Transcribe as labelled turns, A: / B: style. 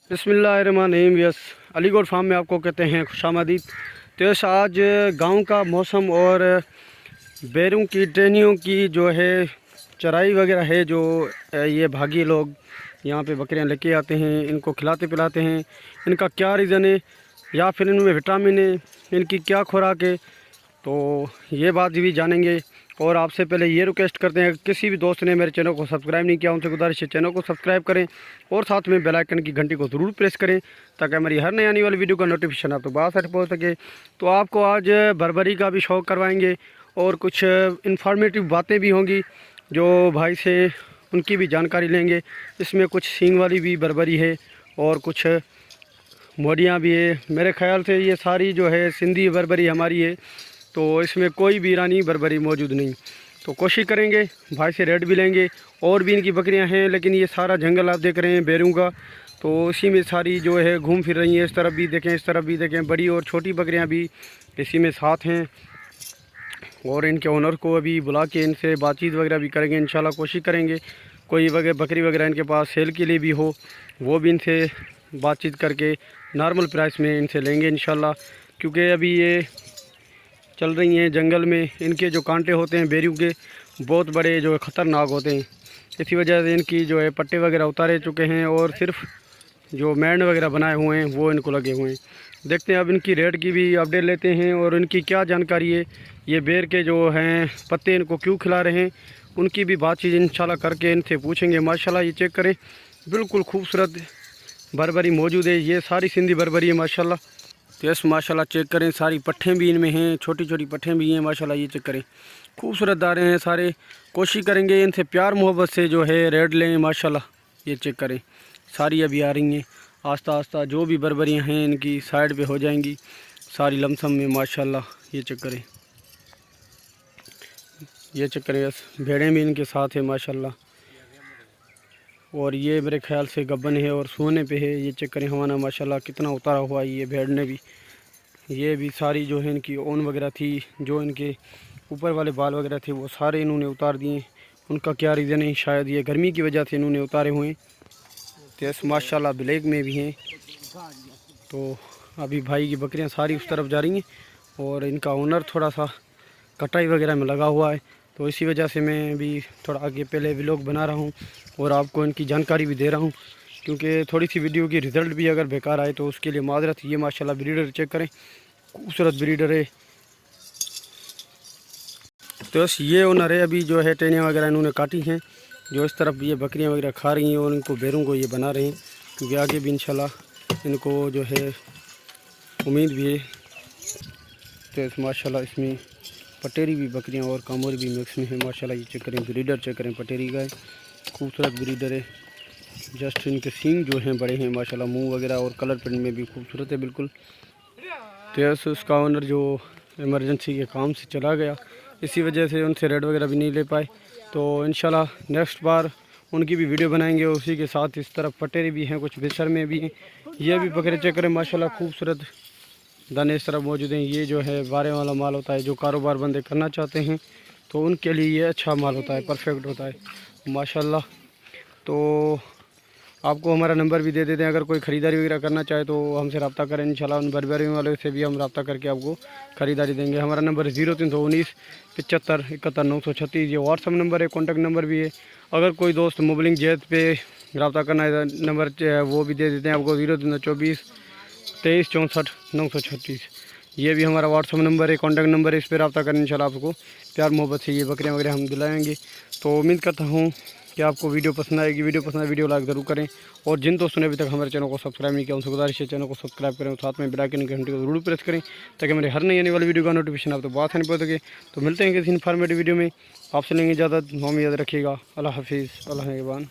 A: बिस्मिल्लाहिर्रहमानिर्रहीम। Yes, Aligarh farm में आपको कहते हैं खुशामदीद। तो यस, आज गांव का मौसम और बैरों की ट्रेनियों की जो है चराई वगैरह है, जो ये भागी लोग यहाँ पे बकरियाँ लेके आते हैं, इनको खिलाते पिलाते हैं। इनका क्या रीज़न है या फिर इनमें विटामिन है, इनकी क्या खुराक है, तो ये बात भी जानेंगे। और आपसे पहले ये रिक्वेस्ट करते हैं, किसी भी दोस्त ने मेरे चैनल को सब्सक्राइब नहीं किया उनसे गुजारिश है चैनल को सब्सक्राइब करें और साथ में बेल आइकन की घंटी को ज़रूर प्रेस करें ताकि हमारी हर नई आने वाली वीडियो का नोटिफिकेशन आप तक बासार पहुँच सके। तो आपको आज बर्बरी का भी शौक़ करवाएंगे और कुछ इन्फॉर्मेटिव बातें भी होंगी जो भाई से उनकी भी जानकारी लेंगे। इसमें कुछ सींग वाली भी बर्बरी है और कुछ मोडियाँ भी है। मेरे ख्याल से ये सारी जो है सिंधी बर्बरी हमारी है, तो इसमें कोई भी ईरानी बर्बरी मौजूद नहीं। तो कोशिश करेंगे, भाई से रेट भी लेंगे। और भी इनकी बकरियां हैं, लेकिन ये सारा जंगल आप देख रहे हैं बैरों का, तो इसी में सारी जो है घूम फिर रही हैं। इस तरफ भी देखें, इस तरफ भी देखें, बड़ी और छोटी बकरियां भी इसी में साथ हैं। और इनके ओनर को अभी बुला के इनसे बातचीत वगैरह भी करेंगे। इंशाल्लाह कोशिश करेंगे कोई बकरी वगैरह इनके पास सेल के लिए भी हो, वो भी इनसे बातचीत करके नॉर्मल प्राइस में इनसे लेंगे इंशाल्लाह। क्योंकि अभी ये चल रही हैं जंगल में, इनके जो कांटे होते हैं बैरियों के बहुत बड़े जो ख़तरनाक होते हैं। इसी वजह से इनकी जो है पट्टे वगैरह उतारे चुके हैं और सिर्फ जो मैंड वगैरह बनाए हुए हैं वो इनको लगे हुए हैं। देखते हैं अब इनकी रेट की भी अपडेट लेते हैं और इनकी क्या जानकारी है, ये बैर के जो हैं पत्ते इनको क्यों खिला रहे हैं, उनकी भी बातचीत इंशाल्लाह करके इनसे पूछेंगे। माशाल्लाह ये चेक करें, बिल्कुल खूबसूरत बर्बरी मौजूद है। ये सारी सिंधी बर्बरी है माशाल्लाह। तो यस माशाल्लाह चेक करें, सारी पट्ठें भी इनमें हैं, छोटी छोटी पट्ठें भी हैं माशाल्लाह। ये चेक करें, खूबसूरत दारे हैं सारे। कोशिश करेंगे इनसे प्यार मोहब्बत से जो है रेट लें माशाल्लाह। ये चेक करें, सारी अभी आ रही हैं आस्ता आस्ता। जो भी बर्बरियाँ हैं इनकी साइड पे हो जाएंगी सारी लमसम में माशाल्लाह। ये चेक करें, ये चेक करें। यस, भेड़ें भी इनके साथ है माशाल्लाह। और ये मेरे ख्याल से गब्बन है और सोने पे है। ये चेक करें हवाना माशाल्लाह कितना उतारा हुआ है ये भेड़ ने भी। ये भी सारी जो है इनकी ओन वगैरह थी, जो इनके ऊपर वाले बाल वगैरह थे वो सारे इन्होंने उतार दिए। उनका क्या रीज़न है, शायद ये गर्मी की वजह से इन्होंने उतारे हुए हैं। तो यस माशाल्लाह ब्लैक में भी हैं। तो अभी भाई की बकरियां सारी उस तरफ जा रही हैं और इनका ओनर थोड़ा सा कटाई वगैरह में लगा हुआ है, तो इसी वजह से मैं भी थोड़ा आगे पहले व्लॉग बना रहा हूँ और आपको इनकी जानकारी भी दे रहा हूँ। क्योंकि थोड़ी सी वीडियो की रिज़ल्ट भी अगर बेकार आए तो उसके लिए माजरत। ये माशाल्लाह ब्रीडर चेक करें, खूबसूरत ब्रीडर है। तो बस ये ओनर है, अभी जो है टेनियाँ वगैरह इन्होंने काटी हैं, जो इस तरफ ये बकरियाँ वगैरह खा रही हैं और इनको बैरों को ये बना रहे हैं। क्योंकि आगे भी इंशाल्लाह इनको जो है उम्मीद भी है। तो माशाल्लाह इसमें पटेरी भी बकरियां और कामोरी भी मिक्स में है माशाल्लाह। ये चेक करें, ब्रीडर चेक करें, पटेरी का है, खूबसूरत ब्रीडर है। जस्ट इनके सींग जो हैं बड़े हैं माशाल्लाह, मुंह वगैरह और कलर प्रिंट में भी खूबसूरत है बिल्कुल। तो ऐसे उसका ओनर जो इमरजेंसी के काम से चला गया, इसी वजह से उनसे रेट वगैरह भी नहीं ले पाए। तो इंशाल्लाह नेक्स्ट बार उनकी भी वीडियो बनाएंगे। उसी के साथ इस तरफ पटेरी भी हैं, कुछ बिसर में भी हैं। ये भी बकरे चेक करें माशाल्लाह, खूबसूरत दाने इस तरफ मौजूद हैं। ये जो है बारे वाला माल होता है, जो कारोबार बंदे करना चाहते हैं तो उनके लिए ये अच्छा माल होता है, परफेक्ट होता है माशाल्लाह। तो आपको हमारा नंबर भी दे देते हैं, अगर कोई ख़रीदारी वगैरह करना चाहे तो हमसे रब्ता करें इंशाल्लाह। उन बर्बरी वाले से भी हम रब्ता करके आपको ख़रीदारी देंगे। हमारा नंबर 0319 75 71 936, ये व्हाट्सअप नंबर है, कॉन्टैक्ट नंबर भी है। अगर कोई दोस्त मोबाइलिंग जेद पे रब्ता करना है नंबर वो भी दे देते हैं आपको, 0324 23 64 936। ये भी हमारा व्हाट्सअप नंबर है, कॉन्टैक्ट नंबर है, इस पर रब्ता करें इंशाल्लाह। आपको प्यार मोहब्बत से ये बकरियाँ वगैरह हम दिलाएंगे। तो उम्मीद करता हूँ कि आपको वीडियो पसंद आएगी। वीडियो पसंद आए वीडियो लाइक ज़रूर करें और जिन दोस्तों ने अभी तक हमारे चैनल को सब्सक्राइब नहीं किया उनसे गुजारिश है चैनल को सब्सक्राइब करें और साथ में बेल आइकन की घंटी को जरूर प्रेस करें ताकि मेरे हर नई आने वाली वीडियो का नोटिफिकेशन आप तो बात नहीं पड़ सके। तो मिलते हैं किसी इन्फॉर्मेटिव वीडियो में, आपसे लेंगे इजाज़त, हम याद रखिएगा। अल्लाह हाफिज़, अल्लाह निगहबान।